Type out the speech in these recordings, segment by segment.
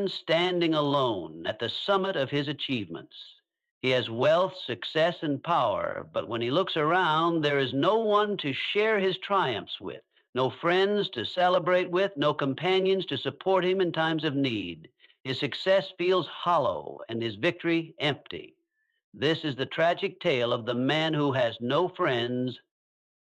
standing alone at the summit of his achievements. He has wealth, success, and power, but when he looks around, there is no one to share his triumphs with, no friends to celebrate with, no companions to support him in times of need. His success feels hollow and his victory empty. This is the tragic tale of the man who has no friends.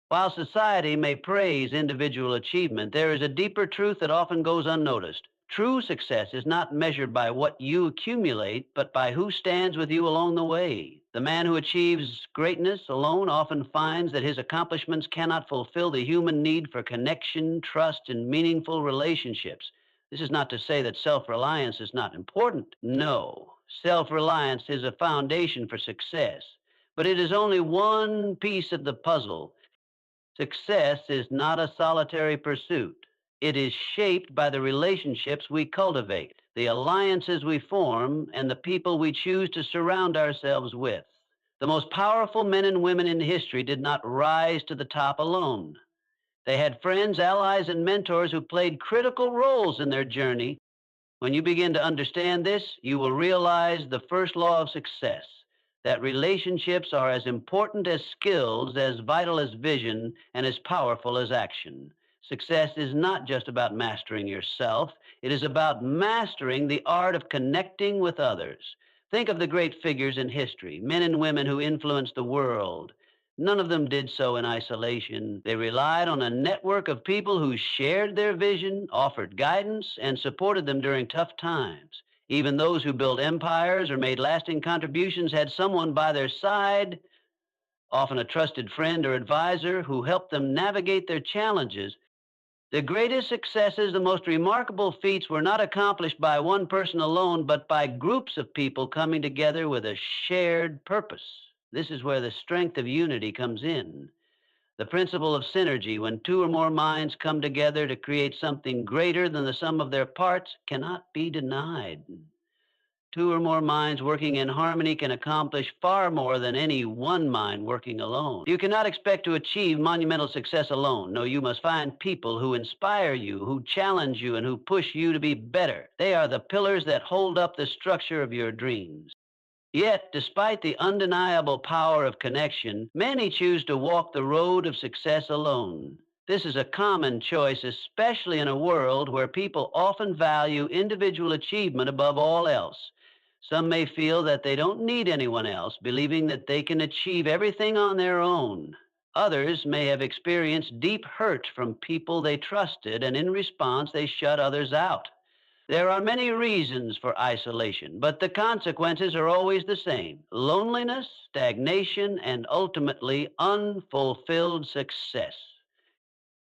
While society may praise individual achievement, there is a deeper truth that often goes unnoticed. True success is not measured by what you accumulate, but by who stands with you along the way. The man who achieves greatness alone often finds that his accomplishments cannot fulfill the human need for connection, trust, and meaningful relationships. This is not to say that self reliance is not important. No, self reliance is a foundation for success, but it is only one piece of the puzzle. Success is not a solitary pursuit. It is shaped by the relationships we cultivate, the alliances we form, and the people we choose to surround ourselves with. The most powerful men and women in history did not rise to the top alone. They had friends, allies, and mentors who played critical roles in their journey. When you begin to understand this, you will realize the first law of success, that relationships are as important as skills, as vital as vision, and as powerful as action. Success is not just about mastering yourself, it is about mastering the art of connecting with others. Think of the great figures in history, men and women who influenced the world. None of them did so in isolation. They relied on a network of people who shared their vision, offered guidance, and supported them during tough times. Even those who built empires or made lasting contributions had someone by their side, often a trusted friend or advisor, who helped them navigate their challenges. The greatest successes, the most remarkable feats were not accomplished by one person alone, but by groups of people coming together with a shared purpose. This is where the strength of unity comes in. The principle of synergy, when two or more minds come together to create something greater than the sum of their parts, cannot be denied. Two or more minds working in harmony can accomplish far more than any one mind working alone. You cannot expect to achieve monumental success alone. No, you must find people who inspire you, who challenge you, and who push you to be better. They are the pillars that hold up the structure of your dreams. Yet, despite the undeniable power of connection, many choose to walk the road of success alone. This is a common choice, especially in a world where people often value individual achievement above all else. Some may feel that they don't need anyone else, believing that they can achieve everything on their own. Others may have experienced deep hurt from people they trusted, and in response, they shut others out. There are many reasons for isolation, but the consequences are always the same: loneliness, stagnation, and ultimately unfulfilled success.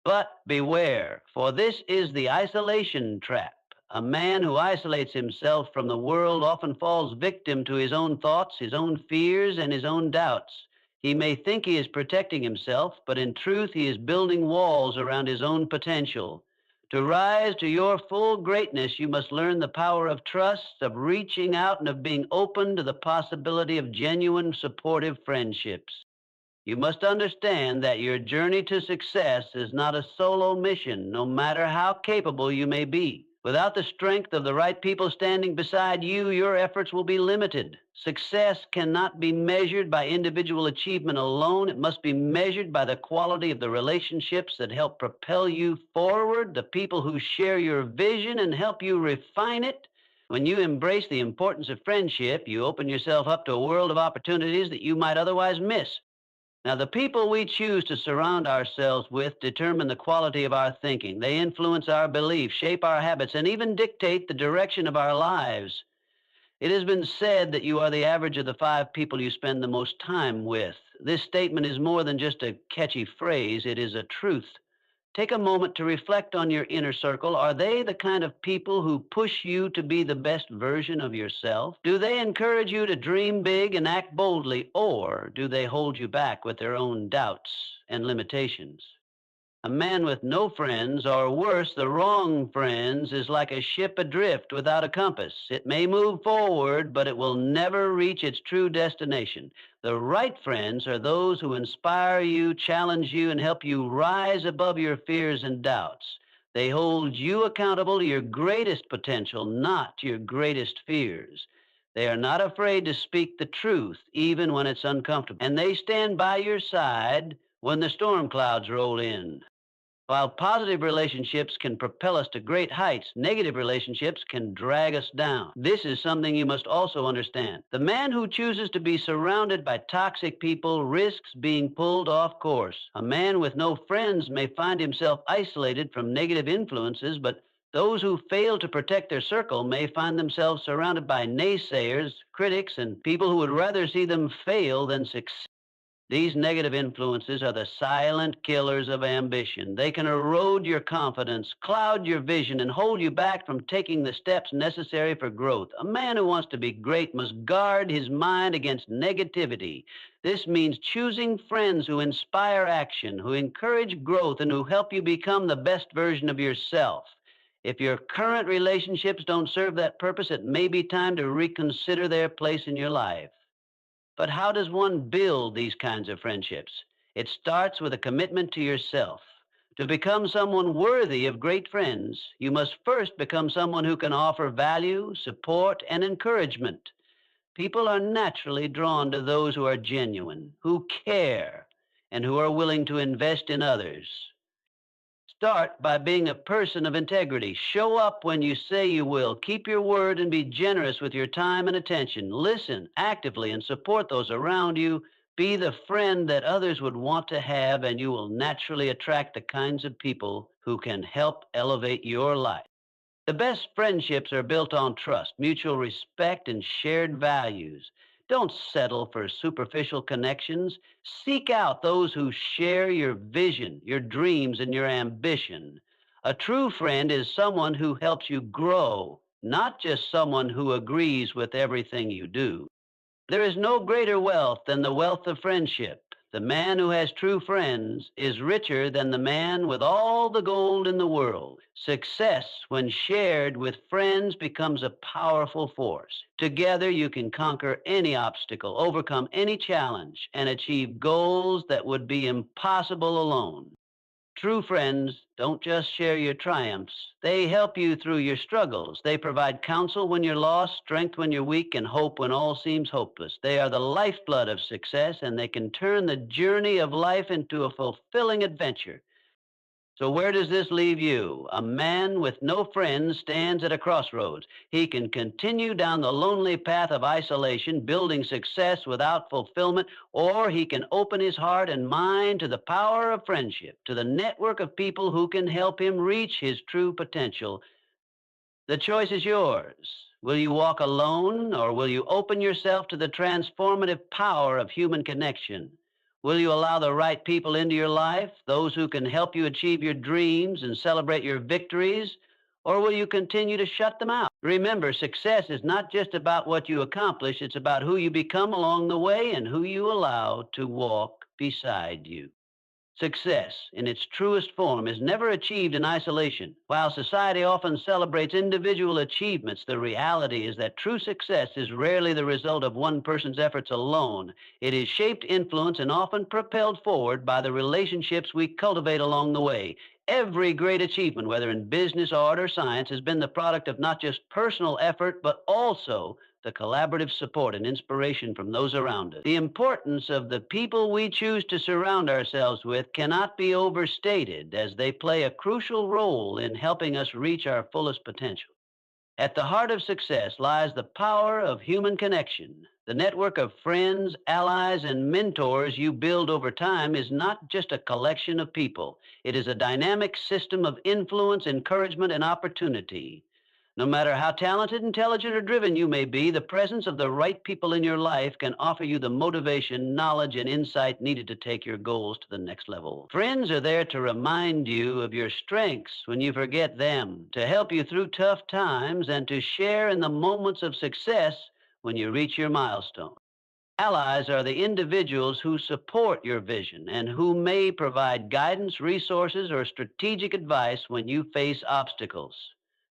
But beware, for this is the isolation trap. A man who isolates himself from the world often falls victim to his own thoughts, his own fears, and his own doubts. He may think he is protecting himself, but in truth, he is building walls around his own potential. To rise to your full greatness, you must learn the power of trust, of reaching out, and of being open to the possibility of genuine, supportive friendships. You must understand that your journey to success is not a solo mission, no matter how capable you may be. Without the strength of the right people standing beside you, your efforts will be limited. Success cannot be measured by individual achievement alone. It must be measured by the quality of the relationships that help propel you forward, the people who share your vision and help you refine it. When you embrace the importance of friendship, you open yourself up to a world of opportunities that you might otherwise miss. Now, the people we choose to surround ourselves with determine the quality of our thinking. They influence our beliefs, shape our habits, and even dictate the direction of our lives. It has been said that you are the average of the 5 people you spend the most time with. This statement is more than just a catchy phrase, it is a truth. Take a moment to reflect on your inner circle. Are they the kind of people who push you to be the best version of yourself? Do they encourage you to dream big and act boldly, or do they hold you back with their own doubts and limitations? A man with no friends, or worse, the wrong friends, is like a ship adrift without a compass. It may move forward, but it will never reach its true destination. The right friends are those who inspire you, challenge you, and help you rise above your fears and doubts. They hold you accountable to your greatest potential, not to your greatest fears. They are not afraid to speak the truth, even when it's uncomfortable. And they stand by your side when the storm clouds roll in. While positive relationships can propel us to great heights, negative relationships can drag us down. This is something you must also understand. The man who chooses to be surrounded by toxic people risks being pulled off course. A man with no friends may find himself isolated from negative influences, but those who fail to protect their circle may find themselves surrounded by naysayers, critics, and people who would rather see them fail than succeed. These negative influences are the silent killers of ambition. They can erode your confidence, cloud your vision, and hold you back from taking the steps necessary for growth. A man who wants to be great must guard his mind against negativity. This means choosing friends who inspire action, who encourage growth, and who help you become the best version of yourself. If your current relationships don't serve that purpose, it may be time to reconsider their place in your life. But how does one build these kinds of friendships? It starts with a commitment to yourself. To become someone worthy of great friends, you must first become someone who can offer value, support, and encouragement. People are naturally drawn to those who are genuine, who care, and who are willing to invest in others. Start by being a person of integrity. Show up when you say you will. Keep your word and be generous with your time and attention. Listen actively and support those around you. Be the friend that others would want to have, and you will naturally attract the kinds of people who can help elevate your life. The best friendships are built on trust, mutual respect, and shared values. Don't settle for superficial connections. Seek out those who share your vision, your dreams, and your ambition. A true friend is someone who helps you grow, not just someone who agrees with everything you do. There is no greater wealth than the wealth of friendship. The man who has true friends is richer than the man with all the gold in the world. Success, when shared with friends, becomes a powerful force. Together, you can conquer any obstacle, overcome any challenge, and achieve goals that would be impossible alone. True friends don't just share your triumphs. They help you through your struggles. They provide counsel when you're lost, strength when you're weak, and hope when all seems hopeless. They are the lifeblood of success, and they can turn the journey of life into a fulfilling adventure. So, where does this leave you? A man with no friends stands at a crossroads. He can continue down the lonely path of isolation, building success without fulfillment, or he can open his heart and mind to the power of friendship, to the network of people who can help him reach his true potential. The choice is yours. Will you walk alone, or will you open yourself to the transformative power of human connection? Will you allow the right people into your life, those who can help you achieve your dreams and celebrate your victories, or will you continue to shut them out? Remember, success is not just about what you accomplish, it's about who you become along the way and who you allow to walk beside you. Success, in its truest form, is never achieved in isolation. While society often celebrates individual achievements, the reality is that true success is rarely the result of one person's efforts alone. It is shaped, influenced, and often propelled forward by the relationships we cultivate along the way. Every great achievement, whether in business, art, or science, has been the product of not just personal effort, but also the collaborative support and inspiration from those around us. The importance of the people we choose to surround ourselves with cannot be overstated, as they play a crucial role in helping us reach our fullest potential. At the heart of success lies the power of human connection. The network of friends, allies, and mentors you build over time is not just a collection of people. It is a dynamic system of influence, encouragement, and opportunity. No matter how talented, intelligent, or driven you may be, the presence of the right people in your life can offer you the motivation, knowledge, and insight needed to take your goals to the next level. Friends are there to remind you of your strengths when you forget them, to help you through tough times, and to share in the moments of success when you reach your milestone. Allies are the individuals who support your vision and who may provide guidance, resources, or strategic advice when you face obstacles.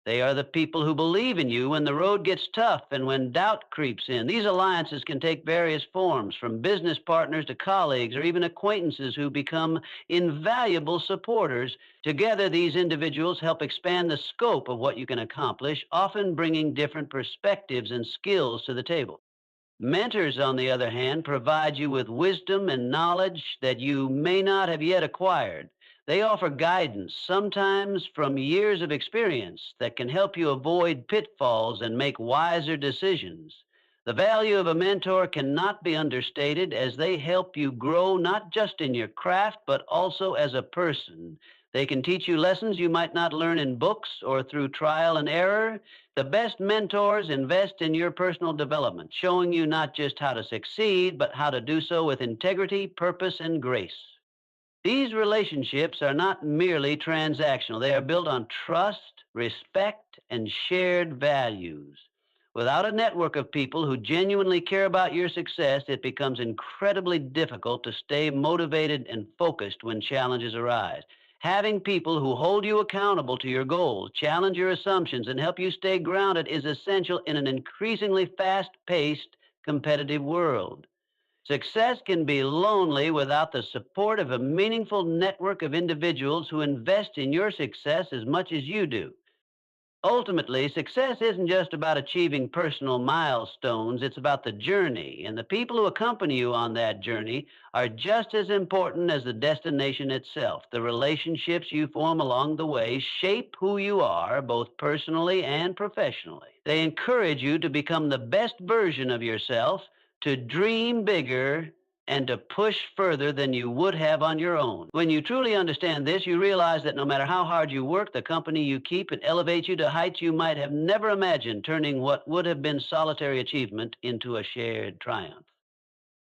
They are the people who believe in you when the road gets tough and when doubt creeps in. These alliances can take various forms, from business partners to colleagues or even acquaintances who become invaluable supporters. Together, these individuals help expand the scope of what you can accomplish, often bringing different perspectives and skills to the table. Mentors, on the other hand, provide you with wisdom and knowledge that you may not have yet acquired. They offer guidance, sometimes from years of experience, that can help you avoid pitfalls and make wiser decisions. The value of a mentor cannot be understated, as they help you grow not just in your craft, but also as a person. They can teach you lessons you might not learn in books or through trial and error. The best mentors invest in your personal development, showing you not just how to succeed, but how to do so with integrity, purpose, and grace. These relationships are not merely transactional, they are built on trust, respect, and shared values. Without a network of people who genuinely care about your success, it becomes incredibly difficult to stay motivated and focused when challenges arise. Having people who hold you accountable to your goals, challenge your assumptions, and help you stay grounded is essential in an increasingly fast paced, competitive world. Success can be lonely without the support of a meaningful network of individuals who invest in your success as much as you do. Ultimately, success isn't just about achieving personal milestones, it's about the journey. And the people who accompany you on that journey are just as important as the destination itself. The relationships you form along the way shape who you are, both personally and professionally. They encourage you to become the best version of yourself, to dream bigger, and to push further than you would have on your own. When you truly understand this, you realize that no matter how hard you work, the company you keep, it elevates you to heights you might have never imagined, turning what would have been solitary achievement into a shared triumph.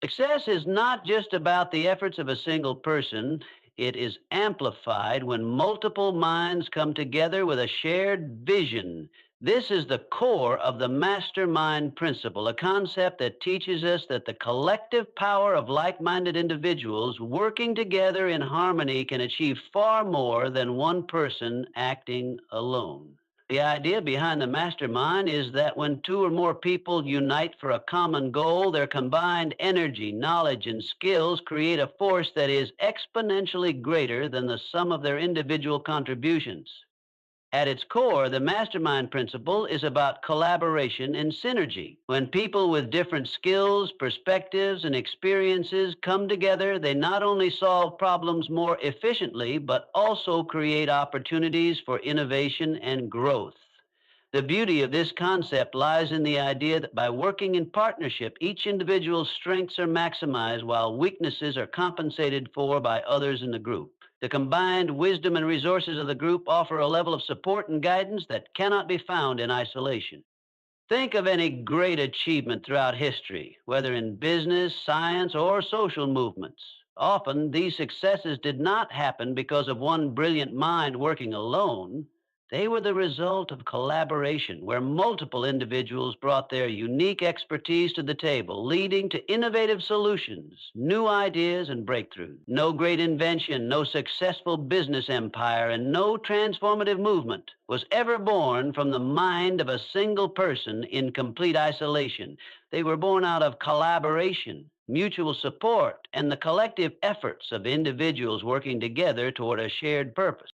Success is not just about the efforts of a single person. It is amplified when multiple minds come together with a shared vision. This is the core of the mastermind principle, a concept that teaches us that the collective power of like minded individuals working together in harmony can achieve far more than one person acting alone. The idea behind the mastermind is that when two or more people unite for a common goal, their combined energy, knowledge, and skills create a force that is exponentially greater than the sum of their individual contributions. At its core, the mastermind principle is about collaboration and synergy. When people with different skills, perspectives, and experiences come together, they not only solve problems more efficiently, but also create opportunities for innovation and growth. The beauty of this concept lies in the idea that by working in partnership, each individual's strengths are maximized while weaknesses are compensated for by others in the group. The combined wisdom and resources of the group offer a level of support and guidance that cannot be found in isolation. Think of any great achievement throughout history, whether in business, science, or social movements. Often, these successes did not happen because of one brilliant mind working alone. They were the result of collaboration, where multiple individuals brought their unique expertise to the table, leading to innovative solutions, new ideas, and breakthroughs. No great invention, no successful business empire, and no transformative movement was ever born from the mind of a single person in complete isolation. They were born out of collaboration, mutual support, and the collective efforts of individuals working together toward a shared purpose.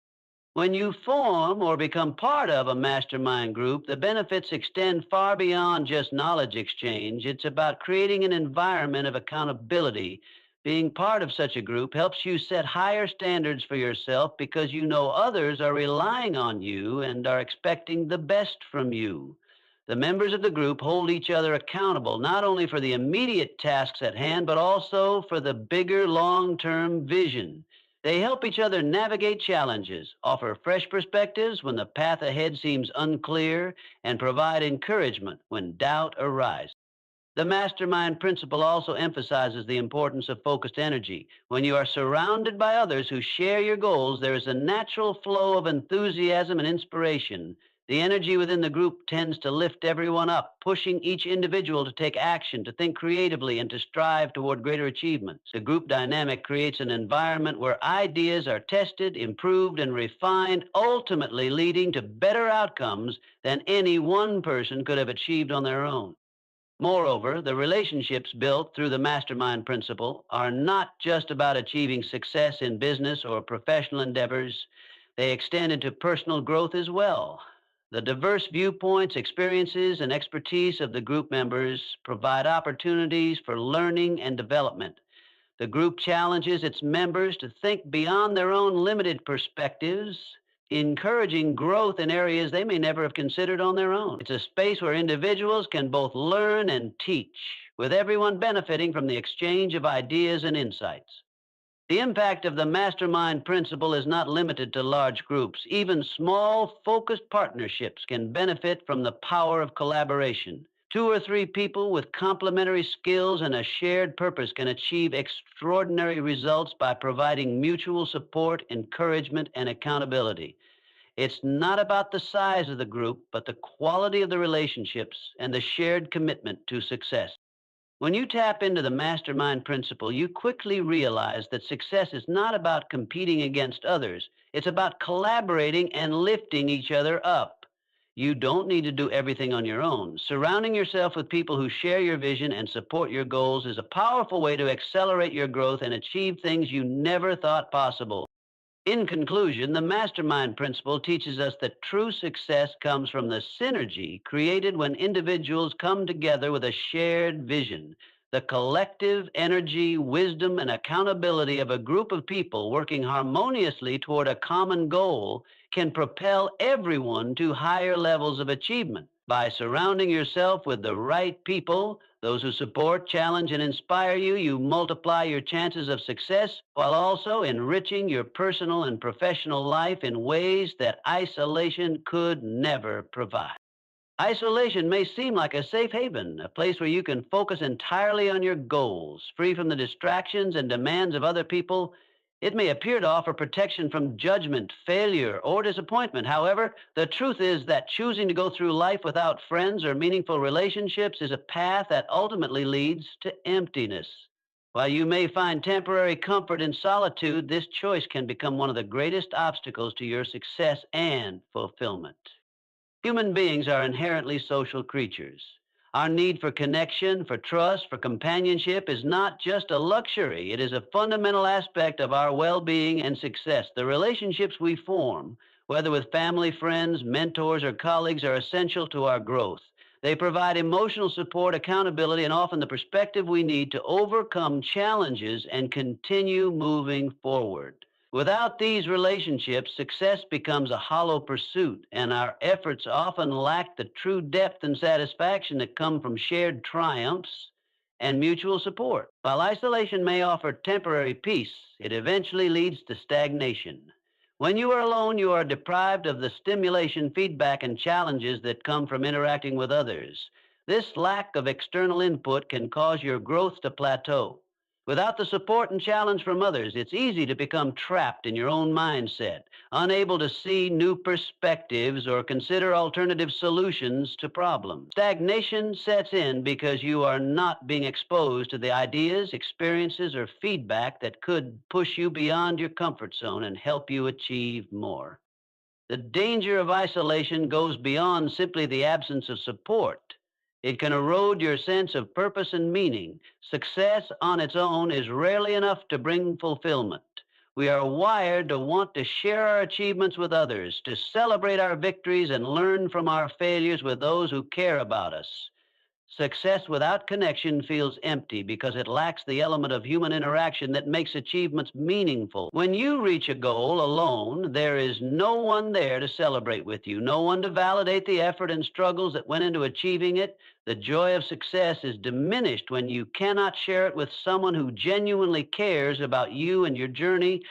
When you form or become part of a mastermind group, the benefits extend far beyond just knowledge exchange. It's about creating an environment of accountability. Being part of such a group helps you set higher standards for yourself because you know others are relying on you and are expecting the best from you. The members of the group hold each other accountable not only for the immediate tasks at hand, but also for the bigger long-term vision. They help each other navigate challenges, offer fresh perspectives when the path ahead seems unclear, and provide encouragement when doubt arises. The mastermind principle also emphasizes the importance of focused energy. When you are surrounded by others who share your goals, there is a natural flow of enthusiasm and inspiration. The energy within the group tends to lift everyone up, pushing each individual to take action, to think creatively, and to strive toward greater achievements. The group dynamic creates an environment where ideas are tested, improved, and refined, ultimately leading to better outcomes than any one person could have achieved on their own. Moreover, the relationships built through the mastermind principle are not just about achieving success in business or professional endeavors, they extend into personal growth as well. The diverse viewpoints, experiences, and expertise of the group members provide opportunities for learning and development. The group challenges its members to think beyond their own limited perspectives, encouraging growth in areas they may never have considered on their own. It's a space where individuals can both learn and teach, with everyone benefiting from the exchange of ideas and insights. The impact of the mastermind principle is not limited to large groups. Even small, focused partnerships can benefit from the power of collaboration. Two or three people with complementary skills and a shared purpose can achieve extraordinary results by providing mutual support, encouragement, and accountability. It's not about the size of the group, but the quality of the relationships and the shared commitment to success. When you tap into the mastermind principle, you quickly realize that success is not about competing against others. It's about collaborating and lifting each other up. You don't need to do everything on your own. Surrounding yourself with people who share your vision and support your goals is a powerful way to accelerate your growth and achieve things you never thought possible. In conclusion, the mastermind principle teaches us that true success comes from the synergy created when individuals come together with a shared vision. The collective energy, wisdom, and accountability of a group of people working harmoniously toward a common goal can propel everyone to higher levels of achievement. By surrounding yourself with the right people, those who support, challenge, and inspire you, you multiply your chances of success while also enriching your personal and professional life in ways that isolation could never provide. Isolation may seem like a safe haven, a place where you can focus entirely on your goals, free from the distractions and demands of other people. It may appear to offer protection from judgment, failure, or disappointment. However, the truth is that choosing to go through life without friends or meaningful relationships is a path that ultimately leads to emptiness. While you may find temporary comfort in solitude, this choice can become one of the greatest obstacles to your success and fulfillment. Human beings are inherently social creatures. Our need for connection, for trust, for companionship is not just a luxury. It is a fundamental aspect of our well being and success. The relationships we form, whether with family, friends, mentors, or colleagues, are essential to our growth. They provide emotional support, accountability, and often the perspective we need to overcome challenges and continue moving forward. Without these relationships, success becomes a hollow pursuit, and our efforts often lack the true depth and satisfaction that come from shared triumphs and mutual support. While isolation may offer temporary peace, it eventually leads to stagnation. When you are alone, you are deprived of the stimulation, feedback, and challenges that come from interacting with others. This lack of external input can cause your growth to plateau. Without the support and challenge from others, it's easy to become trapped in your own mindset, unable to see new perspectives or consider alternative solutions to problems. Stagnation sets in because you are not being exposed to the ideas, experiences, or feedback that could push you beyond your comfort zone and help you achieve more. The danger of isolation goes beyond simply the absence of support. It can erode your sense of purpose and meaning. Success on its own is rarely enough to bring fulfillment. We are wired to want to share our achievements with others, to celebrate our victories and learn from our failures with those who care about us. Success without connection feels empty because it lacks the element of human interaction that makes achievements meaningful. When you reach a goal alone, there is no one there to celebrate with you, no one to validate the effort and struggles that went into achieving it. The joy of success is diminished when you cannot share it with someone who genuinely cares about you and your journey.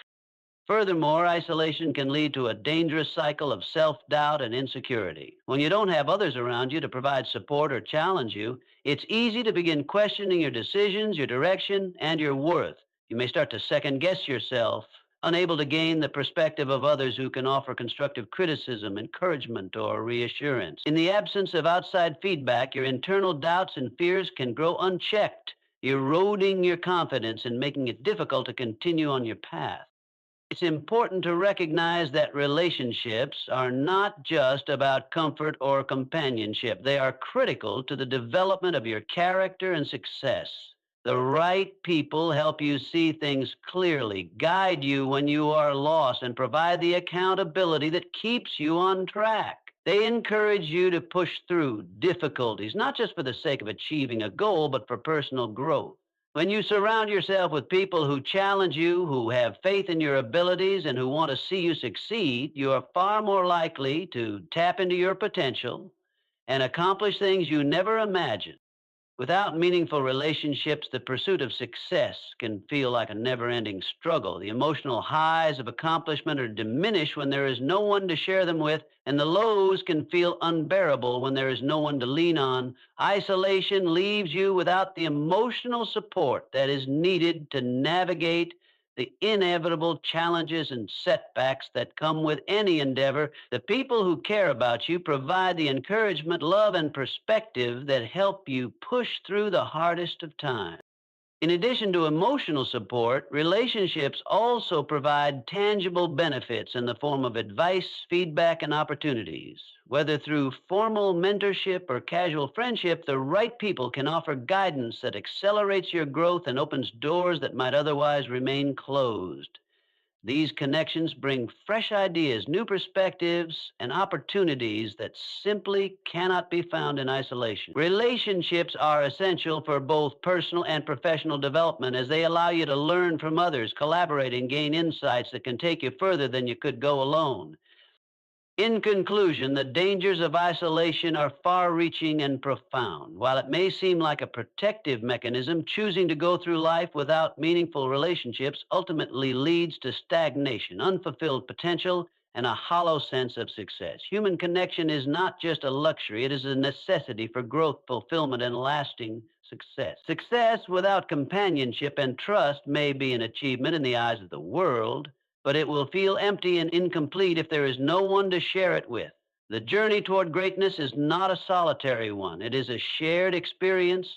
Furthermore, isolation can lead to a dangerous cycle of self-doubt and insecurity. When you don't have others around you to provide support or challenge you, it's easy to begin questioning your decisions, your direction, and your worth. You may start to second-guess yourself unable to gain the perspective of others who can offer constructive criticism, encouragement, or reassurance. In the absence of outside feedback, your internal doubts and fears can grow unchecked, eroding your confidence and making it difficult to continue on your path. It's important to recognize that relationships are not just about comfort or companionship. They are critical to the development of your character and success. The right people help you see things clearly, guide you when you are lost, and provide the accountability that keeps you on track. They encourage you to push through difficulties, not just for the sake of achieving a goal, but for personal growth. When you surround yourself with people who challenge you, who have faith in your abilities, and who want to see you succeed, you are far more likely to tap into your potential and accomplish things you never imagined. Without meaningful relationships, the pursuit of success can feel like a never ending struggle. The emotional highs of accomplishment are diminished when there is no one to share them with, and the lows can feel unbearable when there is no one to lean on. Isolation leaves you without the emotional support that is needed to navigate the inevitable challenges and setbacks that come with any endeavor. The people who care about you provide the encouragement, love, and perspective that help you push through the hardest of times. In addition to emotional support, relationships also provide tangible benefits in the form of advice, feedback, and opportunities. Whether through formal mentorship or casual friendship, the right people can offer guidance that accelerates your growth and opens doors that might otherwise remain closed. These connections bring fresh ideas, new perspectives, and opportunities that simply cannot be found in isolation. Relationships are essential for both personal and professional development as they allow you to learn from others, collaborate, and gain insights that can take you further than you could go alone. In conclusion, the dangers of isolation are far reaching and profound. While it may seem like a protective mechanism, choosing to go through life without meaningful relationships ultimately leads to stagnation, unfulfilled potential, and a hollow sense of success. Human connection is not just a luxury, it is a necessity for growth, fulfillment, and lasting success. Success without companionship and trust may be an achievement in the eyes of the world, but it will feel empty and incomplete if there is no one to share it with. The journey toward greatness is not a solitary one, it is a shared experience,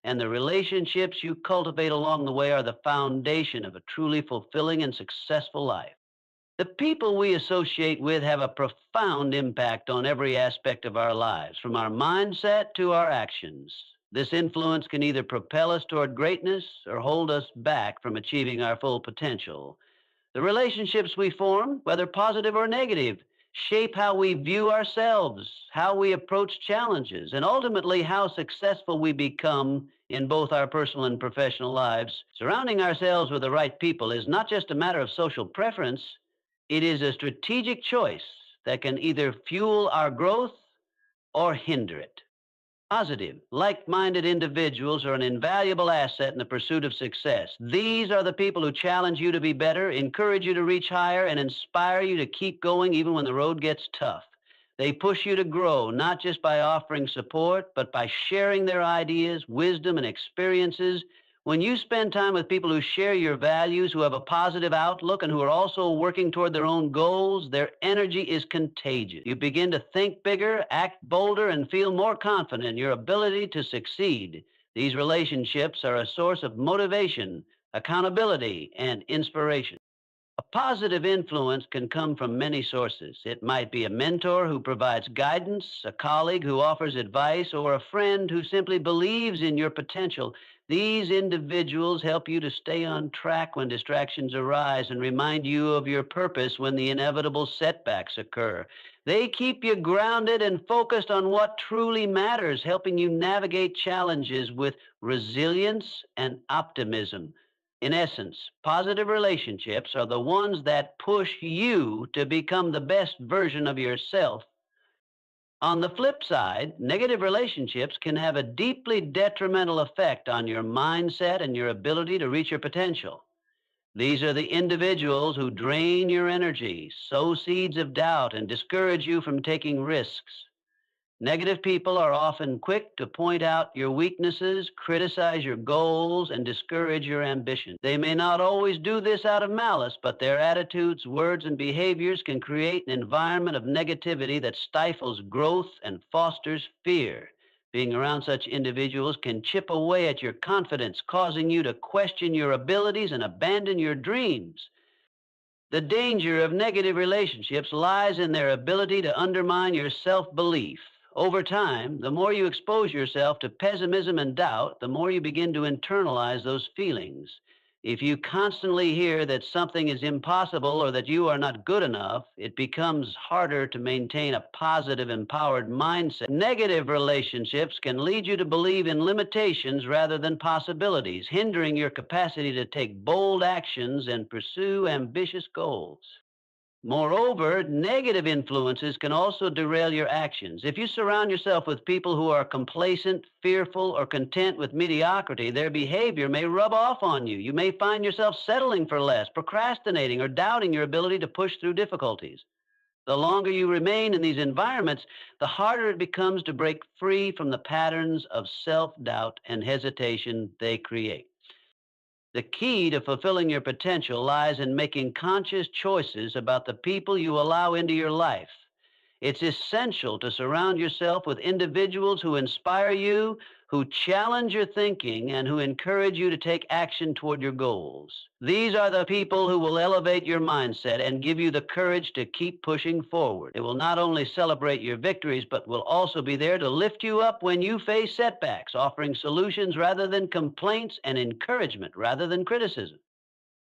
and the relationships you cultivate along the way are the foundation of a truly fulfilling and successful life. The people we associate with have a profound impact on every aspect of our lives, from our mindset to our actions. This influence can either propel us toward greatness or hold us back from achieving our full potential. The relationships we form, whether positive or negative, shape how we view ourselves, how we approach challenges, and ultimately how successful we become in both our personal and professional lives. Surrounding ourselves with the right people is not just a matter of social preference, it is a strategic choice that can either fuel our growth or hinder it. Positive, like minded individuals are an invaluable asset in the pursuit of success. These are the people who challenge you to be better, encourage you to reach higher, and inspire you to keep going even when the road gets tough. They push you to grow, not just by offering support, but by sharing their ideas, wisdom, and experiences. When you spend time with people who share your values, who have a positive outlook, and who are also working toward their own goals, their energy is contagious. You begin to think bigger, act bolder, and feel more confident in your ability to succeed. These relationships are a source of motivation, accountability, and inspiration. A positive influence can come from many sources. It might be a mentor who provides guidance, a colleague who offers advice, or a friend who simply believes in your potential. These individuals help you to stay on track when distractions arise and remind you of your purpose when the inevitable setbacks occur. They keep you grounded and focused on what truly matters, helping you navigate challenges with resilience and optimism. In essence, positive relationships are the ones that push you to become the best version of yourself. On the flip side, negative relationships can have a deeply detrimental effect on your mindset and your ability to reach your potential. These are the individuals who drain your energy, sow seeds of doubt, and discourage you from taking risks. Negative people are often quick to point out your weaknesses, criticize your goals, and discourage your ambition. They may not always do this out of malice, but their attitudes, words, and behaviors can create an environment of negativity that stifles growth and fosters fear. Being around such individuals can chip away at your confidence, causing you to question your abilities and abandon your dreams. The danger of negative relationships lies in their ability to undermine your self belief. Over time, the more you expose yourself to pessimism and doubt, the more you begin to internalize those feelings. If you constantly hear that something is impossible or that you are not good enough, it becomes harder to maintain a positive, empowered mindset. Negative relationships can lead you to believe in limitations rather than possibilities, hindering your capacity to take bold actions and pursue ambitious goals. Moreover, negative influences can also derail your actions. If you surround yourself with people who are complacent, fearful, or content with mediocrity, their behavior may rub off on you. You may find yourself settling for less, procrastinating, or doubting your ability to push through difficulties. The longer you remain in these environments, the harder it becomes to break free from the patterns of self doubt and hesitation they create. The key to fulfilling your potential lies in making conscious choices about the people you allow into your life. It's essential to surround yourself with individuals who inspire you, who challenge your thinking, and who encourage you to take action toward your goals. These are the people who will elevate your mindset and give you the courage to keep pushing forward. They will not only celebrate your victories, but will also be there to lift you up when you face setbacks, offering solutions rather than complaints and encouragement rather than criticism.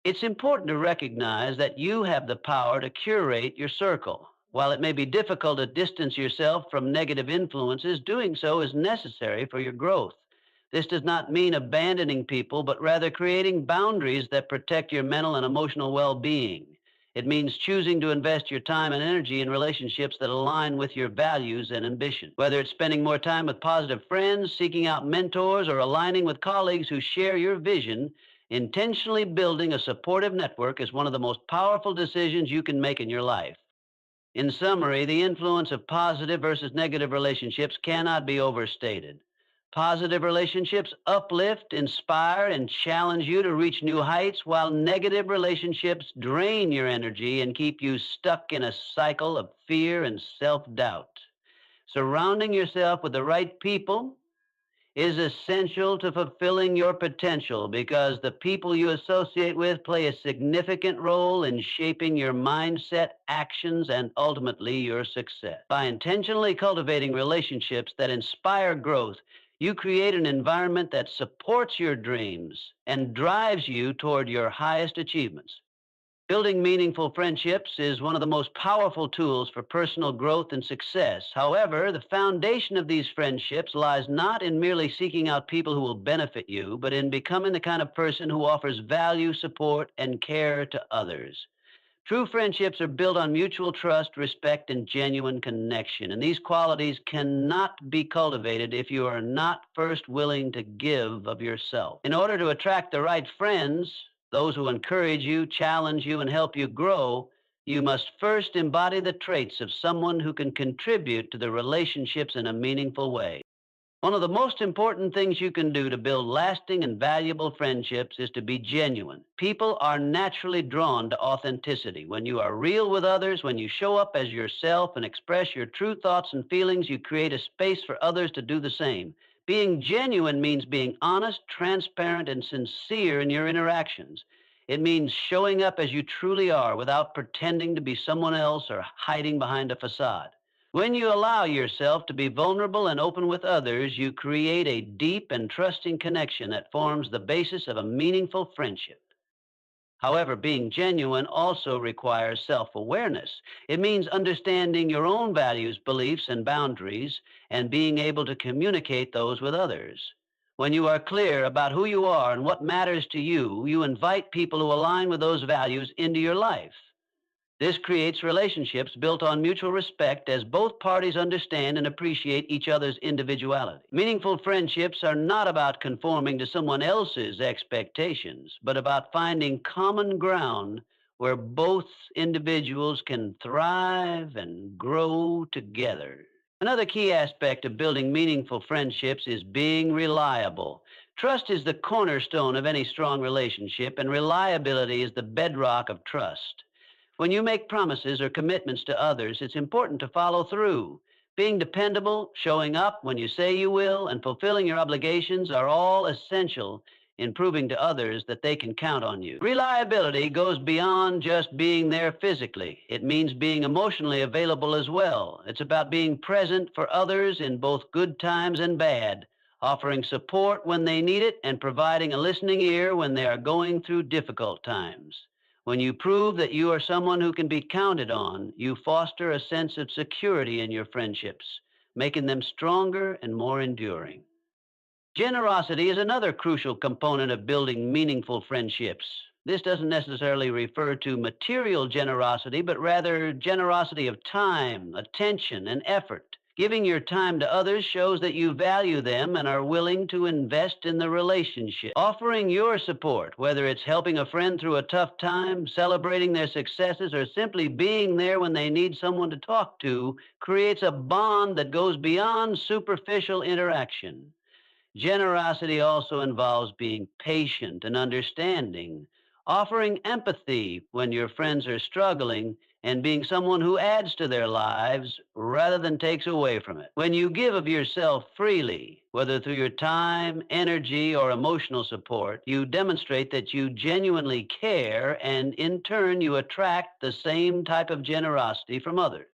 It's important to recognize that you have the power to curate your circle. While it may be difficult to distance yourself from negative influences, doing so is necessary for your growth. This does not mean abandoning people, but rather creating boundaries that protect your mental and emotional well being. It means choosing to invest your time and energy in relationships that align with your values and ambition. Whether it's spending more time with positive friends, seeking out mentors, or aligning with colleagues who share your vision, intentionally building a supportive network is one of the most powerful decisions you can make in your life. In summary, the influence of positive versus negative relationships cannot be overstated. Positive relationships uplift, inspire, and challenge you to reach new heights, while negative relationships drain your energy and keep you stuck in a cycle of fear and self doubt. Surrounding yourself with the right people is essential to fulfilling your potential because the people you associate with play a significant role in shaping your mindset, actions, and ultimately your success. By intentionally cultivating relationships that inspire growth, you create an environment that supports your dreams and drives you toward your highest achievements. Building meaningful friendships is one of the most powerful tools for personal growth and success. However, the foundation of these friendships lies not in merely seeking out people who will benefit you, but in becoming the kind of person who offers value, support, and care to others. True friendships are built on mutual trust, respect, and genuine connection. And these qualities cannot be cultivated if you are not first willing to give of yourself. In order to attract the right friends, those who encourage you, challenge you, and help you grow, you must first embody the traits of someone who can contribute to the relationships in a meaningful way. One of the most important things you can do to build lasting and valuable friendships is to be genuine. People are naturally drawn to authenticity. When you are real with others, when you show up as yourself and express your true thoughts and feelings, you create a space for others to do the same. Being genuine means being honest, transparent, and sincere in your interactions. It means showing up as you truly are without pretending to be someone else or hiding behind a facade. When you allow yourself to be vulnerable and open with others, you create a deep and trusting connection that forms the basis of a meaningful friendship. However, being genuine also requires self awareness. It means understanding your own values, beliefs, and boundaries, and being able to communicate those with others. When you are clear about who you are and what matters to you, you invite people who align with those values into your life. This creates relationships built on mutual respect as both parties understand and appreciate each other's individuality. Meaningful friendships are not about conforming to someone else's expectations, but about finding common ground where both individuals can thrive and grow together. Another key aspect of building meaningful friendships is being reliable. Trust is the cornerstone of any strong relationship, and reliability is the bedrock of trust. When you make promises or commitments to others, it's important to follow through. Being dependable, showing up when you say you will, and fulfilling your obligations are all essential in proving to others that they can count on you. Reliability goes beyond just being there physically. It means being emotionally available as well. It's about being present for others in both good times and bad, offering support when they need it and providing a listening ear when they are going through difficult times. When you prove that you are someone who can be counted on, you foster a sense of security in your friendships, making them stronger and more enduring. Generosity is another crucial component of building meaningful friendships. This doesn't necessarily refer to material generosity, but rather generosity of time, attention, and effort. Giving your time to others shows that you value them and are willing to invest in the relationship. Offering your support, whether it's helping a friend through a tough time, celebrating their successes, or simply being there when they need someone to talk to, creates a bond that goes beyond superficial interaction. Generosity also involves being patient and understanding, offering empathy when your friends are struggling, and being someone who adds to their lives rather than takes away from it. When you give of yourself freely, whether through your time, energy, or emotional support, you demonstrate that you genuinely care, and in turn, you attract the same type of generosity from others.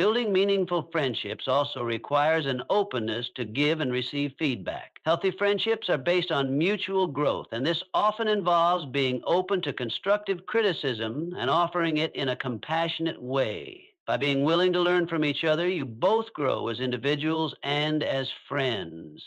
Building meaningful friendships also requires an openness to give and receive feedback. Healthy friendships are based on mutual growth, and this often involves being open to constructive criticism and offering it in a compassionate way. By being willing to learn from each other, you both grow as individuals and as friends.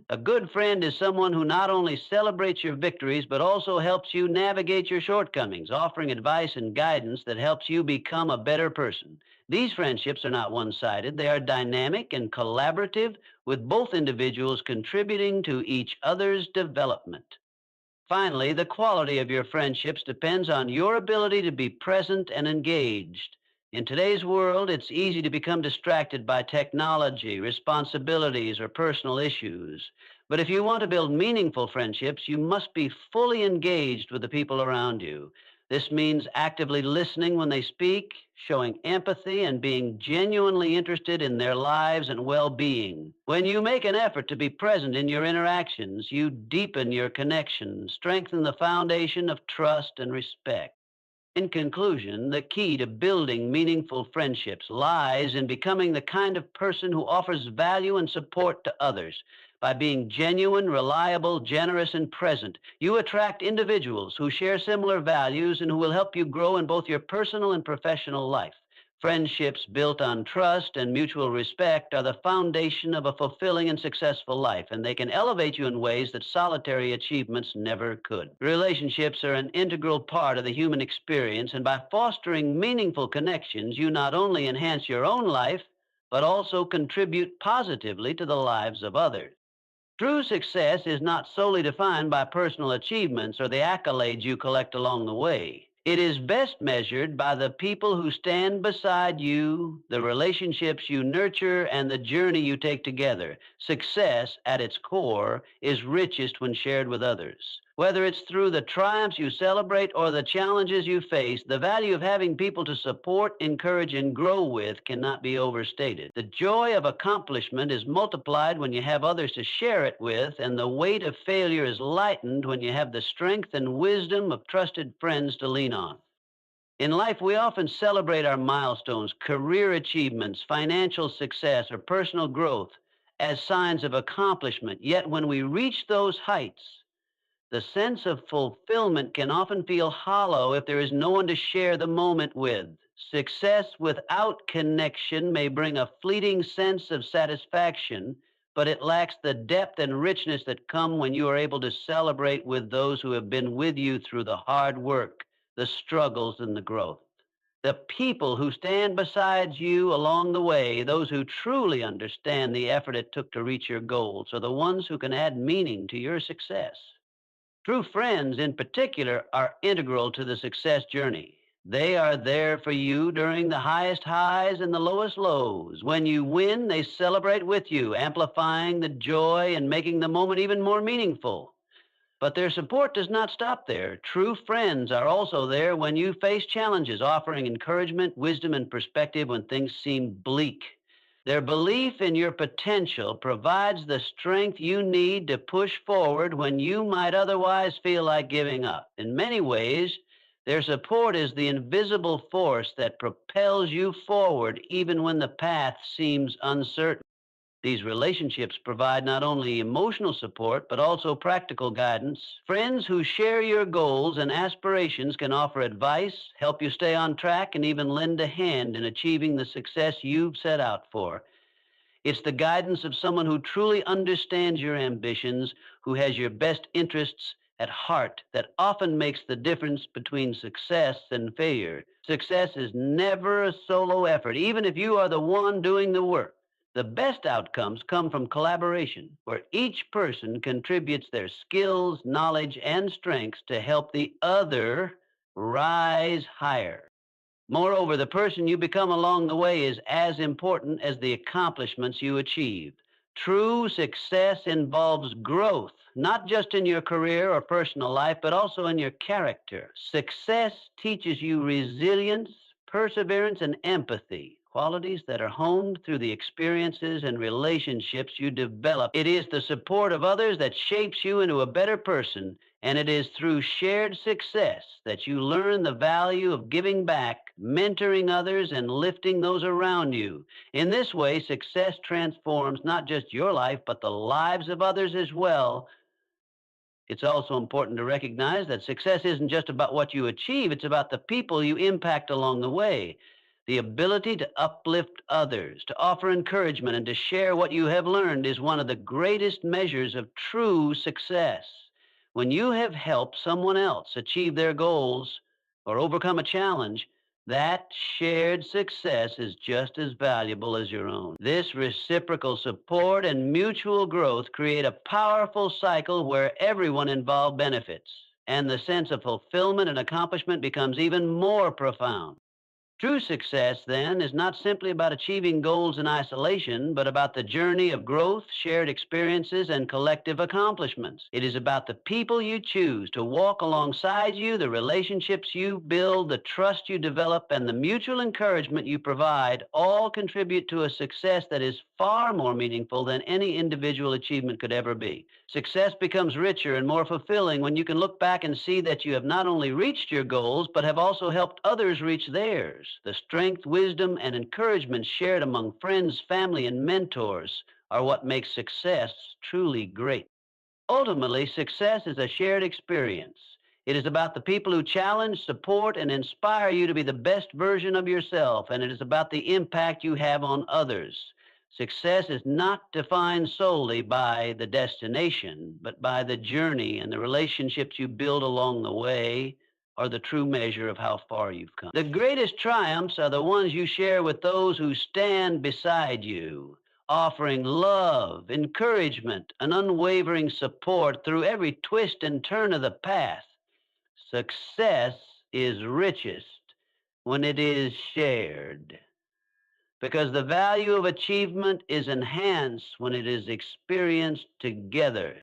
A good friend is someone who not only celebrates your victories, but also helps you navigate your shortcomings, offering advice and guidance that helps you become a better person. These friendships are not one sided, they are dynamic and collaborative, with both individuals contributing to each other's development. Finally, the quality of your friendships depends on your ability to be present and engaged. In today's world, it's easy to become distracted by technology, responsibilities, or personal issues. But if you want to build meaningful friendships, you must be fully engaged with the people around you. This means actively listening when they speak, showing empathy, and being genuinely interested in their lives and well being. When you make an effort to be present in your interactions, you deepen your connection, strengthen the foundation of trust and respect. In conclusion, the key to building meaningful friendships lies in becoming the kind of person who offers value and support to others. By being genuine, reliable, generous, and present, you attract individuals who share similar values and who will help you grow in both your personal and professional life. Friendships built on trust and mutual respect are the foundation of a fulfilling and successful life, and they can elevate you in ways that solitary achievements never could. Relationships are an integral part of the human experience, and by fostering meaningful connections, you not only enhance your own life, but also contribute positively to the lives of others. True success is not solely defined by personal achievements or the accolades you collect along the way. It is best measured by the people who stand beside you, the relationships you nurture, and the journey you take together. Success, at its core, is richest when shared with others. Whether it's through the triumphs you celebrate or the challenges you face, the value of having people to support, encourage, and grow with cannot be overstated. The joy of accomplishment is multiplied when you have others to share it with, and the weight of failure is lightened when you have the strength and wisdom of trusted friends to lean on. In life, we often celebrate our milestones, career achievements, financial success, or personal growth as signs of accomplishment. Yet when we reach those heights, the sense of fulfillment can often feel hollow if there is no one to share the moment with. Success without connection may bring a fleeting sense of satisfaction, but it lacks the depth and richness that come when you are able to celebrate with those who have been with you through the hard work, the struggles, and the growth. The people who stand beside you along the way, those who truly understand the effort it took to reach your goals, are the ones who can add meaning to your success. True friends, in particular, are integral to the success journey. They are there for you during the highest highs and the lowest lows. When you win, they celebrate with you, amplifying the joy and making the moment even more meaningful. But their support does not stop there. True friends are also there when you face challenges, offering encouragement, wisdom, and perspective when things seem bleak. Their belief in your potential provides the strength you need to push forward when you might otherwise feel like giving up. In many ways, their support is the invisible force that propels you forward even when the path seems uncertain. These relationships provide not only emotional support, but also practical guidance. Friends who share your goals and aspirations can offer advice, help you stay on track, and even lend a hand in achieving the success you've set out for. It's the guidance of someone who truly understands your ambitions, who has your best interests at heart, that often makes the difference between success and failure. Success is never a solo effort, even if you are the one doing the work. The best outcomes come from collaboration, where each person contributes their skills, knowledge, and strengths to help the other rise higher. Moreover, the person you become along the way is as important as the accomplishments you achieve. True success involves growth, not just in your career or personal life, but also in your character. Success teaches you resilience, perseverance, and empathy, qualities that are honed through the experiences and relationships you develop. It is the support of others that shapes you into a better person, and it is through shared success that you learn the value of giving back, mentoring others, and lifting those around you. In this way, success transforms not just your life, but the lives of others as well. It's also important to recognize that success isn't just about what you achieve, it's about the people you impact along the way. The ability to uplift others, to offer encouragement, and to share what you have learned is one of the greatest measures of true success. When you have helped someone else achieve their goals or overcome a challenge, that shared success is just as valuable as your own. This reciprocal support and mutual growth create a powerful cycle where everyone involved benefits, and the sense of fulfillment and accomplishment becomes even more profound. True success, then, is not simply about achieving goals in isolation, but about the journey of growth, shared experiences, and collective accomplishments. It is about the people you choose to walk alongside you, the relationships you build, the trust you develop, and the mutual encouragement you provide all contribute to a success that is far more meaningful than any individual achievement could ever be. Success becomes richer and more fulfilling when you can look back and see that you have not only reached your goals, but have also helped others reach theirs. The strength, wisdom, and encouragement shared among friends, family, and mentors are what makes success truly great. Ultimately, success is a shared experience. It is about the people who challenge, support, and inspire you to be the best version of yourself, and it is about the impact you have on others. Success is not defined solely by the destination, but by the journey, and the relationships you build along the way are the true measure of how far you've come. The greatest triumphs are the ones you share with those who stand beside you, offering love, encouragement, and unwavering support through every twist and turn of the path. Success is richest when it is shared, because the value of achievement is enhanced when it is experienced together.